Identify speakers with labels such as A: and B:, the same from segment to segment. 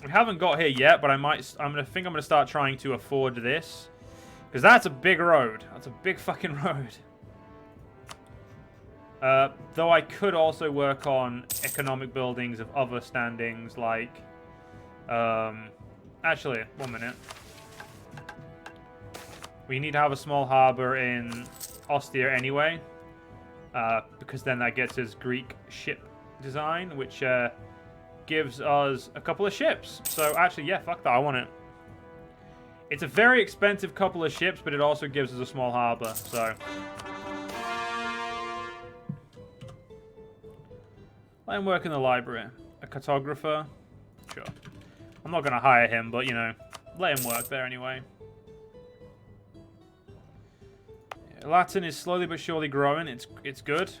A: We haven't got here yet, but I think I'm gonna start trying to afford this. Because that's a big road. That's a big fucking road. Though I could also work on economic buildings of other standings, like... actually, 1 minute. We need to have a small harbour in Ostia anyway. Because then that gets us Greek ship design, which gives us a couple of ships. So actually, yeah, fuck that, I want it. It's a very expensive couple of ships, but it also gives us a small harbour, so... Let him work in the library. A cartographer? Sure. I'm not going to hire him, but, you know, let him work there anyway. Yeah, Latin is slowly but surely growing. It's good.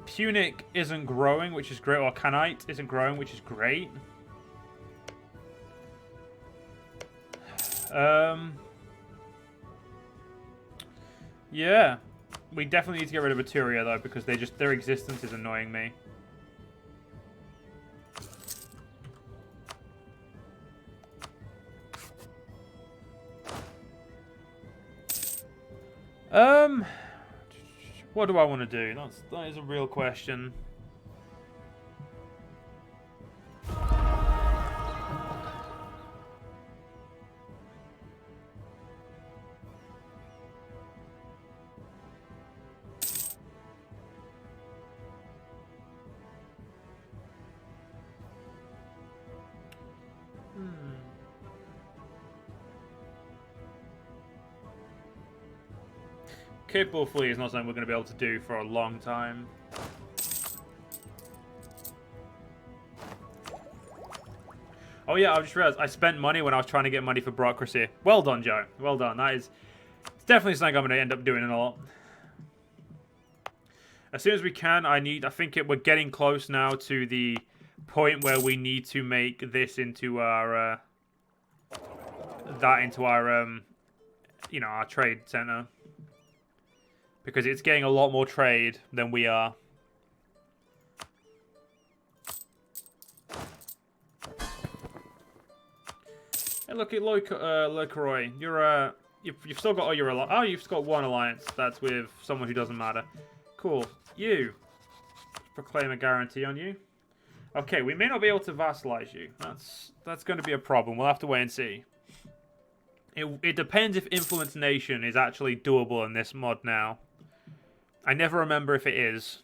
A: Punic isn't growing, which is great. Or Canite isn't growing, which is great. Yeah. We definitely need to get rid of Eturia, though, because their existence is annoying me. What do I want to do? That is a real question. Capable fleet is not something we're going to be able to do for a long time. Oh yeah, I just realized I spent money when I was trying to get money for bureaucracy. Well done, Joe. Well done. It's definitely something I'm going to end up doing a lot. As soon as we can, we're getting close now to the point where we need to make this into our, you know, our trade center. Because it's getting a lot more trade than we are. Hey, look at Locroy. You've still got all your alliance. Oh, you've got one alliance. That's with someone who doesn't matter. Cool. You. Proclaim a guarantee on you. Okay, we may not be able to vassalize you. That's going to be a problem. We'll have to wait and see. It depends if Influence Nation is actually doable in this mod now. I never remember if it is.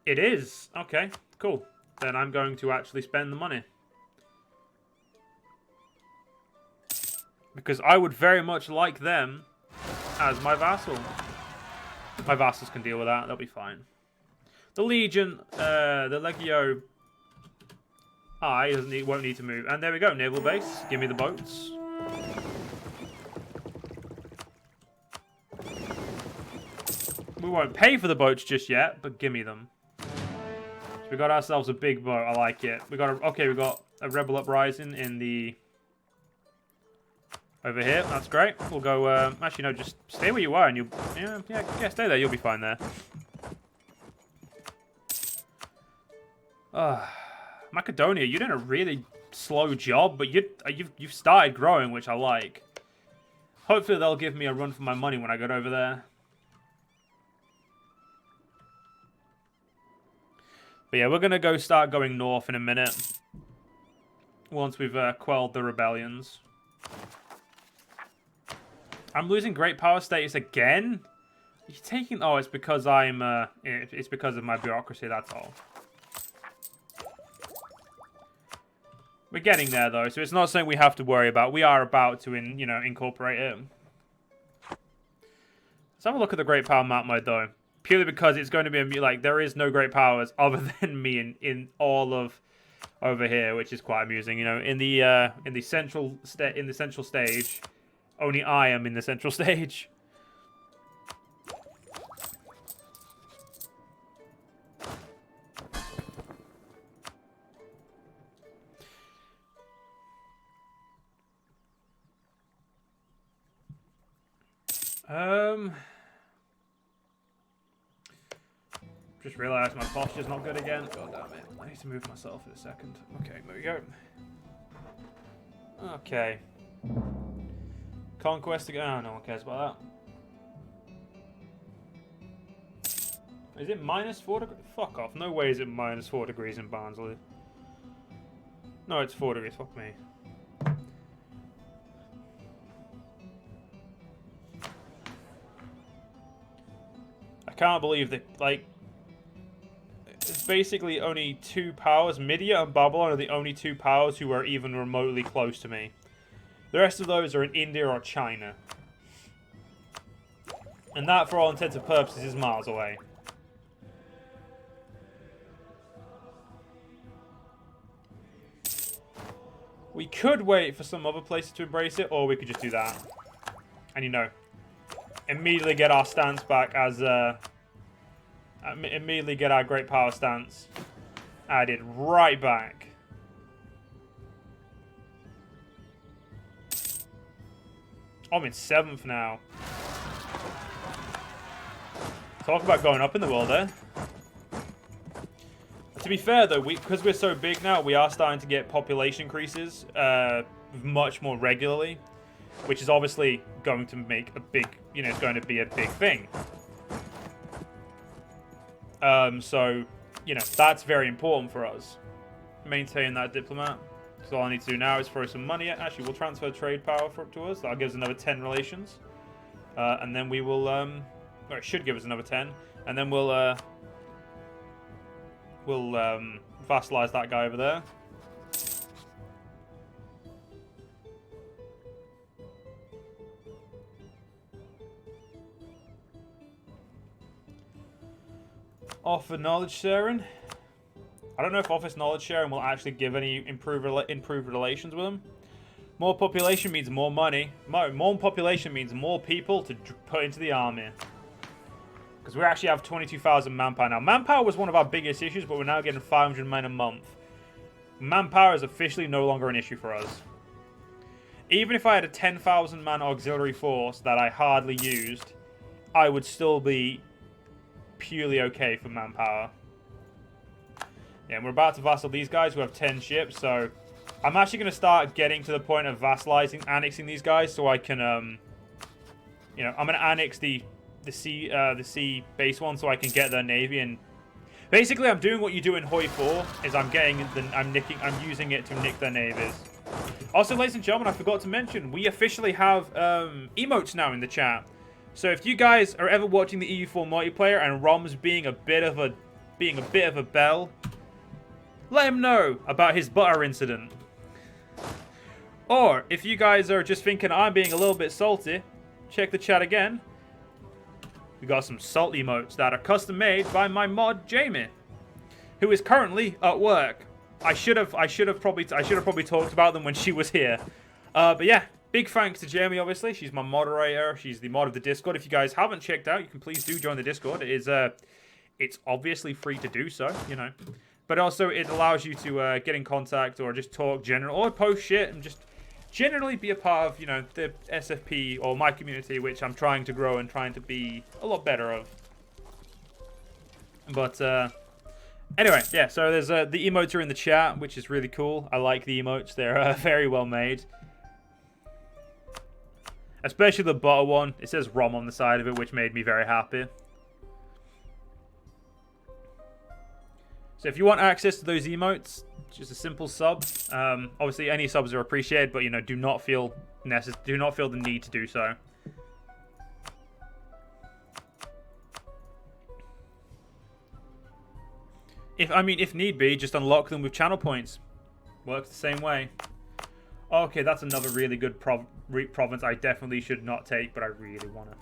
A: It is. Okay, cool. Then I'm going to actually spend the money. Because I would very much like them as my vassal. My vassals can deal with that. They'll be fine. The Legion, the Legio I won't need to move. And there we go, naval base. Give me the boats. We won't pay for the boats just yet, but give me them. So we got ourselves a big boat. I like it. We got a rebel uprising in the over here. That's great. We'll go. Actually, no, just stay where you are, and you stay there. You'll be fine there. Macedonia, you're doing a really slow job, but you've started growing, which I like. Hopefully, they'll give me a run for my money when I get over there. But yeah, we're going to start going north in a minute. Once we've quelled the rebellions. I'm losing great power status again? You're taking... Oh, it's because it's because of my bureaucracy, that's all. We're getting there, though, so it's not something we have to worry about. We are about to, incorporate it. Let's have a look at the great power map mode, though. Purely because it's going to be like there is no great powers other than me in all of over here, which is quite amusing. You know, in the central stage, only I am in the central stage. Just realised my posture's not good again. God damn it. I need to move myself in a second. Okay, there we go. Okay. Conquest again. Oh, no one cares about that. Is it -4 degrees? Fuck off. No way is it -4 degrees in Barnsley. No, it's 4 degrees. Fuck me. I can't believe that, like, it's basically only 2 powers. Midia and Babylon are the only 2 powers who are even remotely close to me. The rest of those are in India or China. And that, for all intents and purposes, is miles away. We could wait for some other places to embrace it, or we could just do that. And, you know, immediately get our stance back as, immediately get our great power stance added right back. I'm in 7th now. Talk about going up in the world there. To be fair, though, because we're so big now, we are starting to get population increases much more regularly, which is obviously going to make a big, you know, it's going to be a big thing. So, you know, that's very important for us. Maintain that diplomat. So all I need to do now is throw some money at. Actually, we'll transfer trade power to us. That'll give us another 10 relations. And then we will, or it should give us another 10. And then we'll vassalize that guy over there. Offer knowledge sharing. I don't know if office knowledge sharing will actually give any improved relations with them. More population means more money. More population means more people to put into the army. Because we actually have 22,000 manpower now. Manpower was one of our biggest issues, but we're now getting 500 men a month. Manpower is officially no longer an issue for us. Even if I had a 10,000 man auxiliary force that I hardly used, I would still be purely okay for manpower. Yeah, and we're about to vassal these guys who have 10 ships, so I'm actually going to start getting to the point of vassalizing, annexing these guys, so I can, you know, I'm going to annex the sea base one, so I can get their navy. And basically, I'm doing what you do in Hoi 4, is I'm using it to nick their navies. Also, ladies and gentlemen, I forgot to mention, we officially have emotes now in the chat. So if you guys are ever watching the EU4 multiplayer and Rom's being a bit of a bell, let him know about his butter incident. Or if you guys are just thinking I'm being a little bit salty, check the chat again. We got some salt emotes that are custom made by my mod Jamie, who is currently at work. I should have probably talked about them when she was here. But yeah, big thanks to Jamie. Obviously, she's my moderator. She's the mod of the Discord. If you guys haven't checked out, you can please do join the Discord. It is it's obviously free to do so, you know. But also, it allows you to get in contact or just talk general or post shit and just generally be a part of, you know, the SFP or my community, which I'm trying to grow and trying to be a lot better of. But anyway, yeah. So there's the emotes are in the chat, which is really cool. I like the emotes; they're very well made. Especially the butter one. It says ROM on the side of it, which made me very happy. So if you want access to those emotes, just a simple sub. Obviously, any subs are appreciated, but you know, do not feel the need to do so. If need be, just unlock them with channel points. Works the same way. Okay, that's another really good province I definitely should not take, but I really wanna.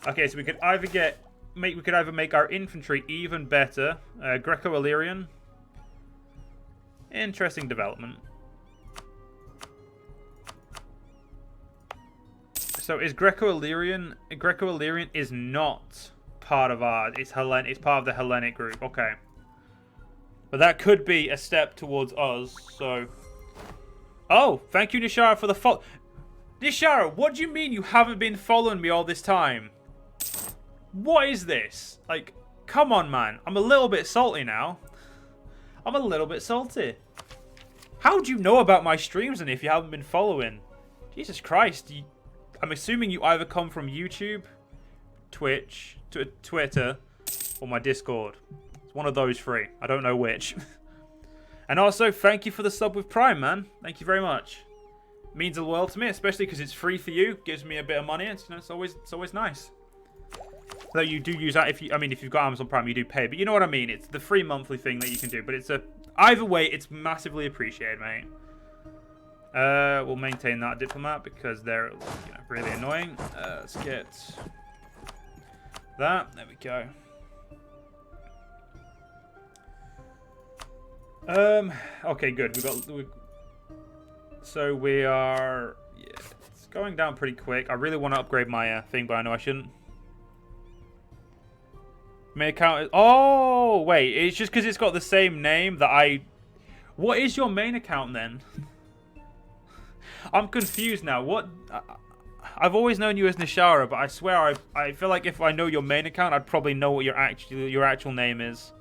A: Okay, so we could either make our infantry even better. Greco-Illyrian. Interesting development. So is Greco-Illyrian? Greco-Illyrian is not part of our. It's part of the Hellenic group. Okay. But that could be a step towards us. So. Oh, thank you, Nishara, for the follow. Nishara, what do you mean you haven't been following me all this time? What is this? Like, Come on, man. I'm a little bit salty now. I'm a little bit salty. How do you know about my streams and if you haven't been following? Jesus Christ. I'm assuming you either come from YouTube, Twitch, Twitter, or my Discord. It's one of those three. I don't know which. And also, thank you for the sub with Prime, man. Thank you very much. It means the world to me, especially because it's free for you. Gives me a bit of money. It's, you know, it's always nice. Though you do use that if you've got Amazon Prime, you do pay. But you know what I mean. It's the free monthly thing that you can do. But it's either way, it's massively appreciated, mate. We'll maintain that diplomat because they're really annoying. Let's get that. There we go. Okay, good. So we are. Yeah, it's going down pretty quick. I really want to upgrade my thing, but I know I shouldn't. Main account is... Oh, wait. It's just because it's got the same name that I... What is your main account, then? I'm confused now. What... I've always known you as Nishara, but I swear I feel like if I know your main account, I'd probably know what your actual name is.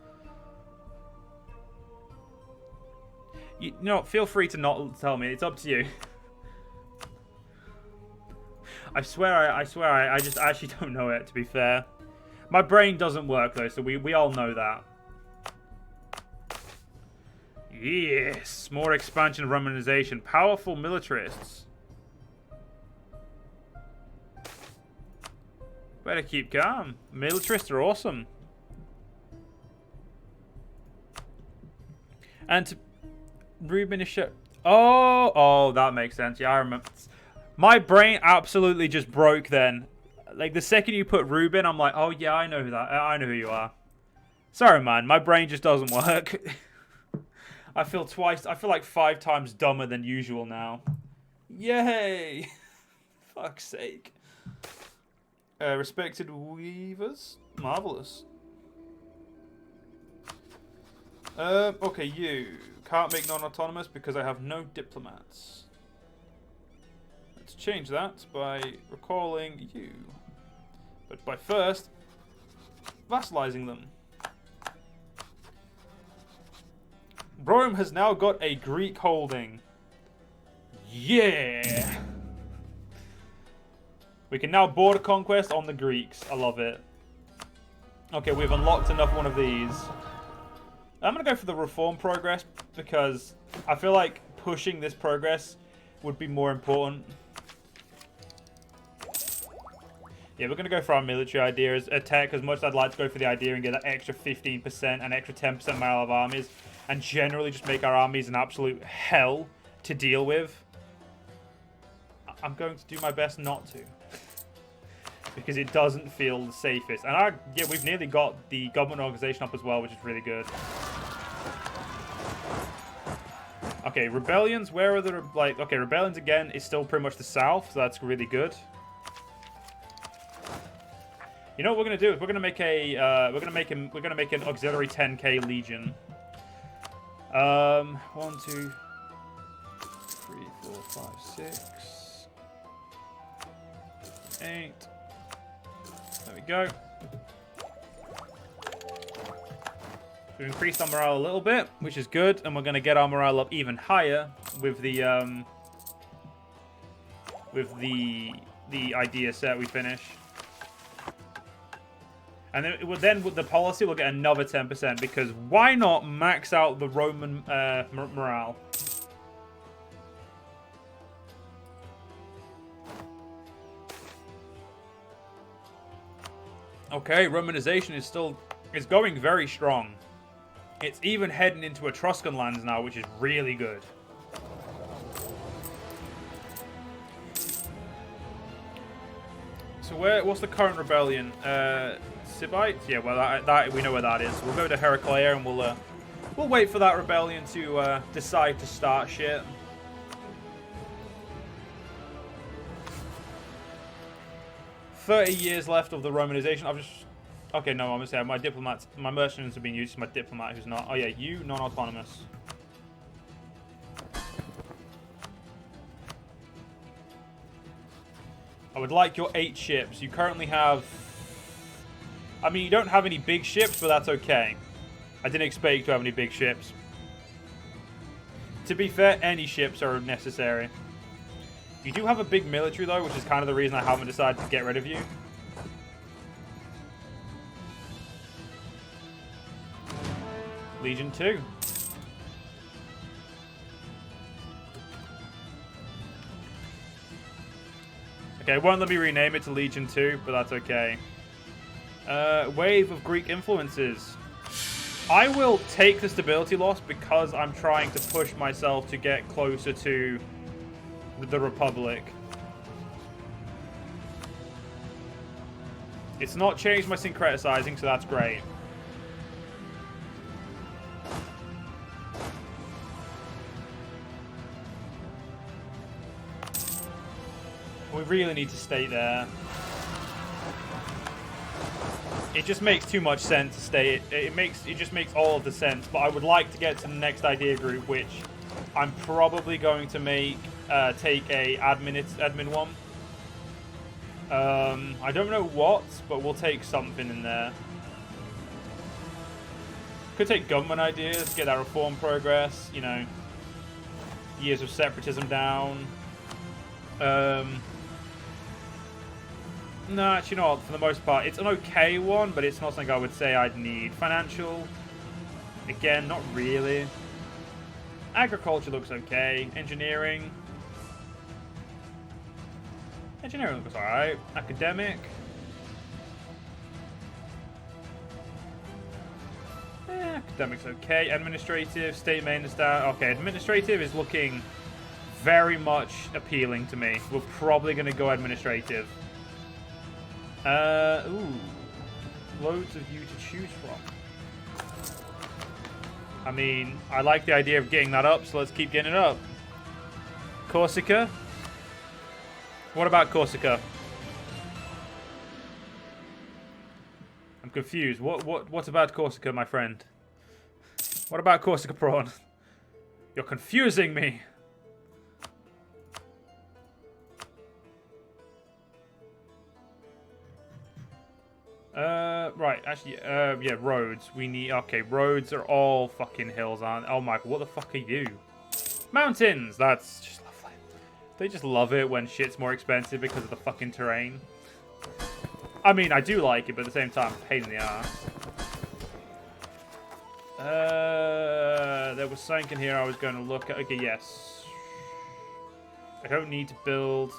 A: You know, feel free to not tell me. It's up to you. I swear I just actually don't know it, to be fair. My brain doesn't work, though, so we all know that. Yes! More expansion and Romanization. Powerful militarists. Better keep calm. Militarists are awesome. And Ruben is... Oh, that makes sense. Yeah, I remember. My brain absolutely just broke then. Like, the second you put Ruben, I'm like, oh, yeah, I know who you are. Sorry, man. My brain just doesn't work. I feel like 5 times dumber than usual now. Yay! Fuck's sake. Respected weavers? Marvelous. Okay, you. Can't make non-autonomous because I have no diplomats. Let's change that by recalling you. But by first, vassalizing them. Rome has now got a Greek holding. Yeah! We can now border conquest on the Greeks. I love it. Okay, we've unlocked enough one of these. I'm going to go for the reform progress because I feel like pushing this progress would be more important. Yeah, we're going to go for our military ideas. Attack, as much as I'd like to go for the idea and get that extra 15% and extra 10% morale of armies. And generally just make our armies an absolute hell to deal with. I'm going to do my best not to. Because it doesn't feel the safest. And yeah, we've nearly got the government organization up as well, which is really good. Okay, rebellions. Where are the... Okay, rebellions again is still pretty much the south, so that's really good. You know what we're gonna do is we're gonna make an auxiliary 10k legion. 1, 2, 3, 4, 5, 6, 8. There we go. We've increased our morale a little bit, which is good, and we're gonna get our morale up even higher with the idea set we finish. And then with the policy, we'll get another 10% because why not max out the Roman morale? Okay, Romanization is going very strong. It's even heading into Etruscan lands now, which is really good. So what's the current rebellion? Sibites? Yeah, well, that we know where that is. We'll go to Heraclea and we'll wait for that rebellion to decide to start shit. "30 years left of the Romanization." Okay, no, I'm gonna say my diplomats, my mercenaries have been used to my diplomat who's not. Oh yeah, you non-autonomous. I would like your 8 ships. You currently have I mean, you don't have any big ships, but that's okay. I didn't expect you to have any big ships. To be fair, any ships are necessary. You do have a big military, though, which is kind of the reason I haven't decided to get rid of you. Legion 2. Okay, it won't let me rename it to Legion 2, but that's okay. Wave of Greek influences. I will take the stability loss because I'm trying to push myself to get closer to the Republic. It's not changed my syncretizing, so that's great. We really need to stay there. It just makes too much sense to stay. It just makes all of the sense. But I would like to get to the next idea group, which I'm probably going to make take a admin one. I don't know what, but we'll take something in there. Could take government ideas, get that reform progress. You know, years of separatism down. No, actually not. For the most part, it's an okay one, but it's not something I would say I'd need. Financial, again, not really. Agriculture looks okay. Engineering looks alright. Academic. Academic's okay. Administrative, state maintenance down. Okay, administrative is looking very much appealing to me. We're probably going to go administrative. Ooh. Loads of you to choose from. I mean, I like the idea of getting that up, so let's keep getting it up. Corsica? What about Corsica? I'm confused. What about Corsica, my friend? What about Corsica Prawn? You're confusing me. Right, actually, yeah, roads. We need, okay, roads are all fucking hills, aren't they? Oh, Michael, what the fuck are you? Mountains! That's just lovely. They just love it when shit's more expensive because of the fucking terrain. I mean, I do like it, but at the same time, pain in the ass. There was something in here I was going to look at. Okay, yes. I don't need to build...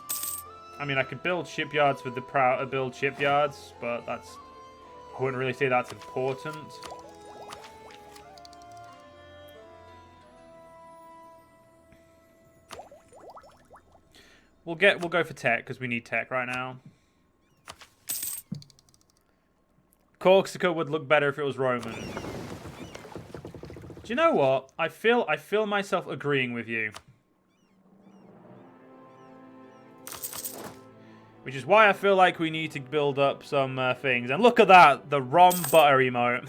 A: I mean, I could build shipyards with the build shipyards, but that's... I wouldn't really say that's important. We'll go for tech because we need tech right now. Corsica would look better if it was Roman. Do you know what? I feel myself agreeing with you. Which is why I feel like we need to build up some things. And look at that, the Rom butter emote.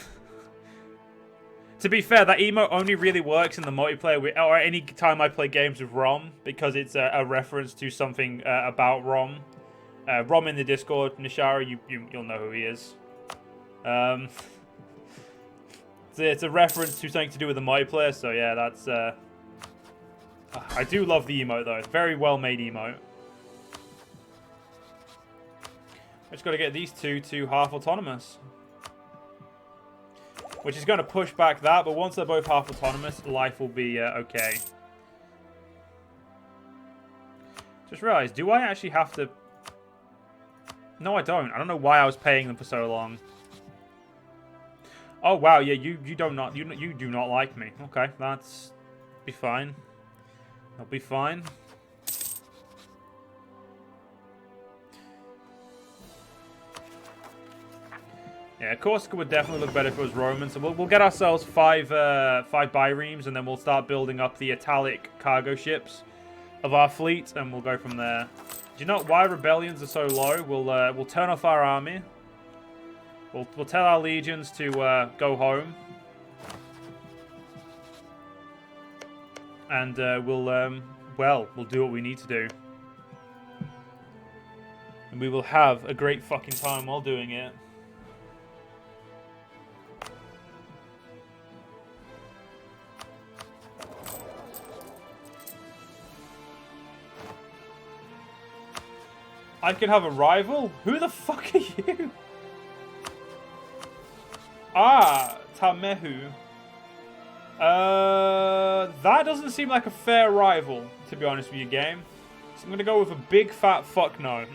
A: To be fair, that emote only really works in the multiplayer or any time I play games with Rom, because it's a reference to something about Rom. Rom in the Discord, Nishara, you'll know who he is. It's a reference to something to do with the multiplayer, so yeah, that's... I do love the emote though, it's a very well made emote. I just got to get these two to half autonomous. Which is going to push back that, but once they're both half autonomous, life will be okay. Just realized, do I actually have to... No, I don't. I don't know why I was paying them for so long. Oh, wow, yeah, you do not like me. Okay, that's... be fine. That'll be fine. Yeah, Corsica would definitely look better if it was Roman. So we'll get ourselves five biremes, and then we'll start building up the Italic cargo ships of our fleet, and we'll go from there. Do you know why rebellions are so low? We'll turn off our army. We'll tell our legions to go home, and we'll do what we need to do, and we will have a great fucking time while doing it. I can have a rival? Who the fuck are you? Ah, Tamehu. That doesn't seem like a fair rival, to be honest with you, game. So I'm going to go with a big fat fuck no.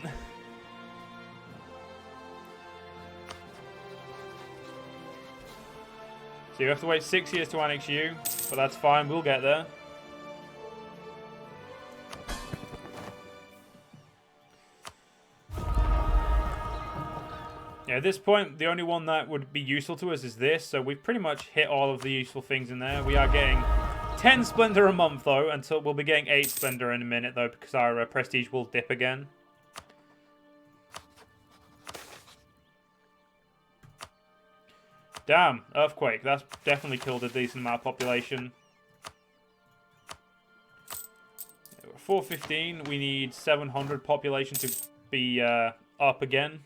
A: So you have to wait 6 years to annex you, but that's fine, we'll get there. Yeah, at this point, the only one that would be useful to us is this, so we've pretty much hit all of the useful things in there. We are getting 10 Splendor a month, though, until we'll be getting 8 Splendor in a minute, though, because our prestige will dip again. Damn, Earthquake. That's definitely killed a decent amount of population. 415, we need 700 population to be up again.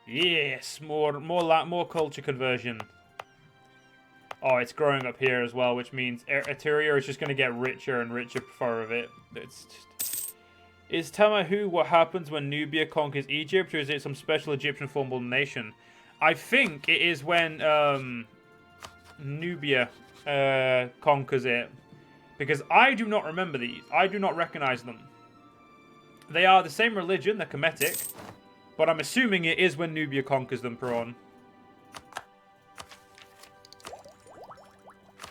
A: Yes, more culture conversion. Oh, it's growing up here as well, which means Eteria is just going to get richer and richer for of it. It's just... Is Tamahu what happens when Nubia conquers Egypt, or is it some special Egyptian formal nation? I think it is when Nubia conquers it, because I do not remember these. I do not recognize them. They are the same religion, they're Kemetic, but I'm assuming it is when Nubia conquers them, Peron.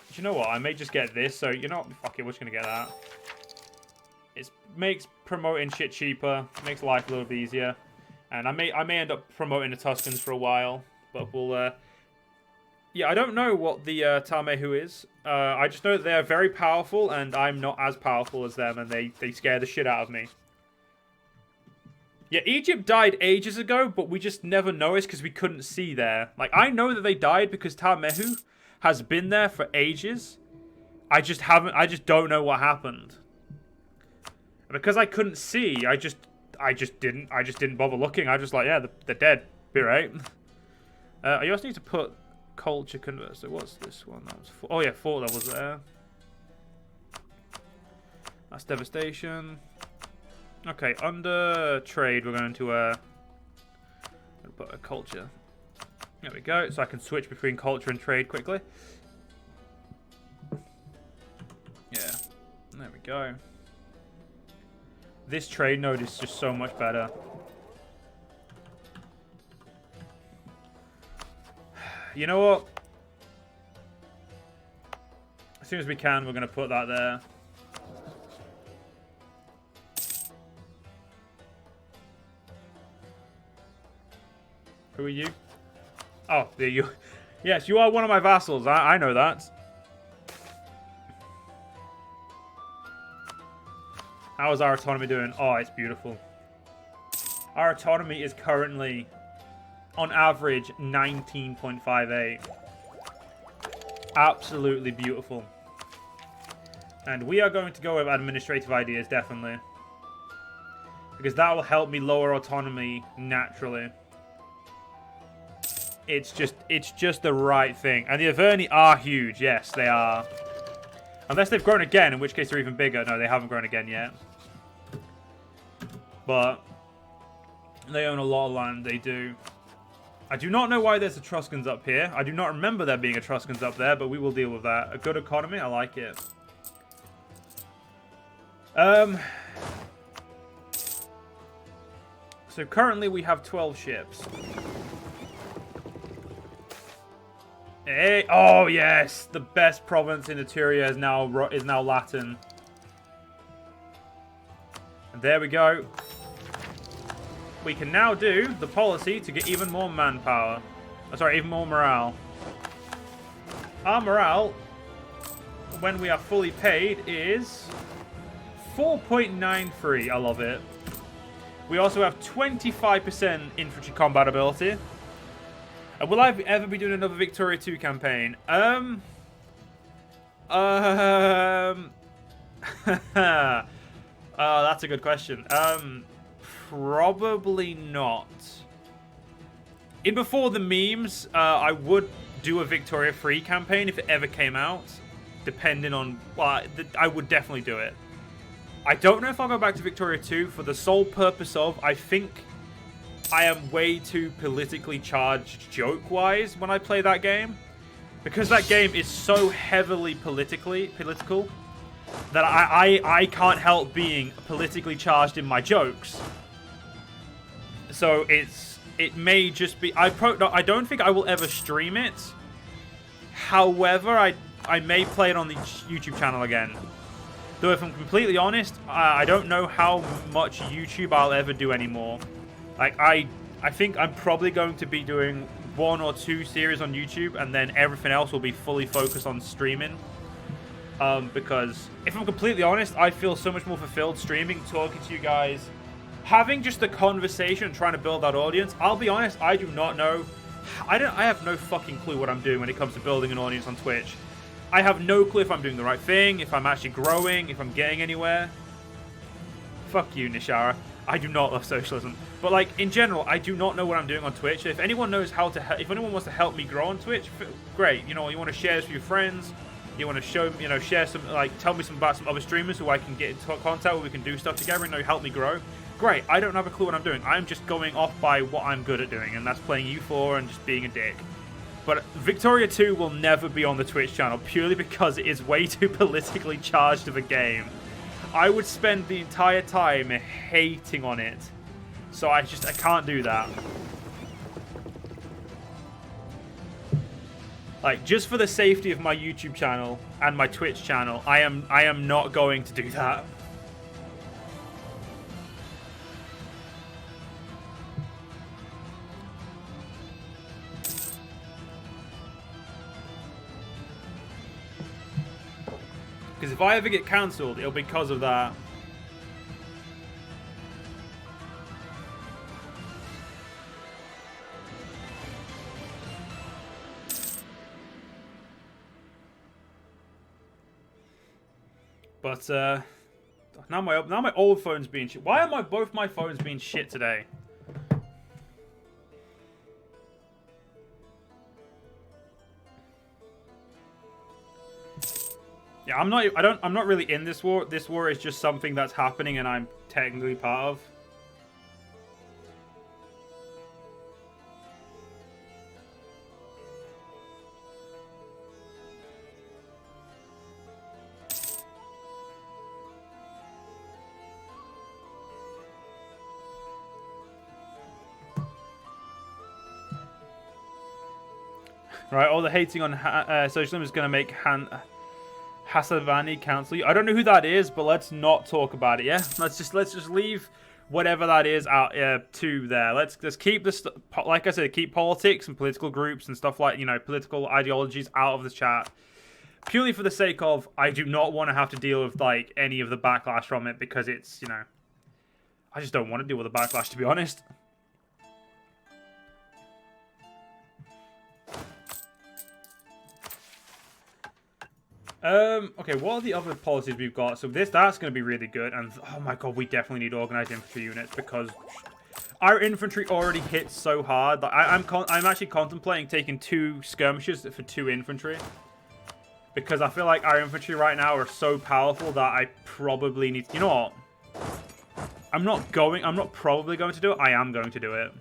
A: Do you know what? I may just get this, so you know what? Fuck it, we're just gonna get that. It makes promoting shit cheaper, makes life a little bit easier, and I may end up promoting the Tuscans for a while, but we'll. Yeah, I don't know what the Tamehu is. I just know that they are very powerful, and I'm not as powerful as them, and they scare the shit out of me. Yeah, Egypt died ages ago, but we just never noticed because we couldn't see there. Like, I know that they died because Tamehu has been there for ages. I just don't know what happened. And because I couldn't see, I just didn't bother looking. I just like, yeah, they're dead. Be right. I also need to put culture convert. So what's this one? That was 4. Oh yeah, 4 levels there. That's devastation. Okay, under trade, we're going to put a culture. There we go. So I can switch between culture and trade quickly. Yeah, there we go. This trade node is just so much better. You know what? As soon as we can, we're going to put that there. Who are you? Oh, there you. Yes, you are one of my vassals. I know that. How is our autonomy doing? Oh, it's beautiful. Our autonomy is currently, on average, 19.58. Absolutely beautiful. And we are going to go with administrative ideas, definitely. Because that will help me lower autonomy naturally. It's just the right thing. And the Averni are huge. Yes, they are. Unless they've grown again, in which case they're even bigger. No, they haven't grown again yet. But they own a lot of land. They do. I do not know why there's Etruscans up here. I do not remember there being Etruscans up there, but we will deal with that. A good economy. I like it. So currently we have 12 ships. Hey, oh yes, the best province in Eteria is now Latin. And there we go. We can now do the policy to get even more manpower. Oh, sorry, even more morale. Our morale, when we are fully paid, is 4.93. I love it. We also have 25% infantry combat ability. Will I ever be doing another Victoria 2 campaign? Oh, that's a good question. Probably not. In before the memes, I would do a Victoria 3 campaign if it ever came out. depending on... Well, I would definitely do it. I don't know if I'll go back to Victoria 2 for the sole purpose of, I think I am way too politically charged joke-wise when I play that game. Because that game is so heavily political that I can't help being politically charged in my jokes. So it may just be... I don't think I will ever stream it. However, I may play it on the YouTube channel again. Though if I'm completely honest, I don't know how much YouTube I'll ever do anymore. Like, I think I'm probably going to be doing 1 or 2 series on YouTube, and then everything else will be fully focused on streaming. Because, if I'm completely honest, I feel so much more fulfilled streaming, talking to you guys, having just a conversation, trying to build that audience. I'll be honest, I do not know. I have no fucking clue what I'm doing when it comes to building an audience on Twitch. I have no clue if I'm doing the right thing, if I'm actually growing, if I'm getting anywhere. Fuck you, Nishara. I do not love socialism. But, like, in general, I do not know what I'm doing on Twitch. If anyone knows how to... If anyone wants to help me grow on Twitch, great. You know, you want to share this with your friends. You want to show... You know, share some... Like, tell me about some other streamers who I can get into contact with. We can do stuff together and help me grow. Great. I don't have a clue what I'm doing. I'm just going off by what I'm good at doing. And that's playing U4 and just being a dick. But Victoria 2 will never be on the Twitch channel, purely because it is way too politically charged of a game. I would spend the entire time hating on it. So I can't do that. Like, just for the safety of my YouTube channel and my Twitch channel, I am not going to do that. Because if I ever get cancelled, it'll be because of that. But now my old phone's being shit. Why are both my phones being shit today? Yeah, I'm not really in this war. This war is just something that's happening and I'm technically part of. Right, all the hating on socialism is going to make Hasavani cancel you. I don't know who that is, but let's not talk about it. Yeah, let's just leave whatever that is out to there. Let's just keep this, like I said, keep politics and political groups and stuff like, you know, political ideologies out of the chat. Purely for the sake of, I do not want to have to deal with like any of the backlash from it, because it's, you know, I just don't want to deal with the backlash, to be honest. Okay, what are the other policies we've got? So that's going to be really good, and oh my god, we definitely need organized infantry units, because our infantry already hits so hard. Like, I'm actually contemplating taking 2 skirmishes for 2 infantry, because I feel like our infantry right now are so powerful that I probably need... You know what? I'm not probably going to do it. I am going to do it.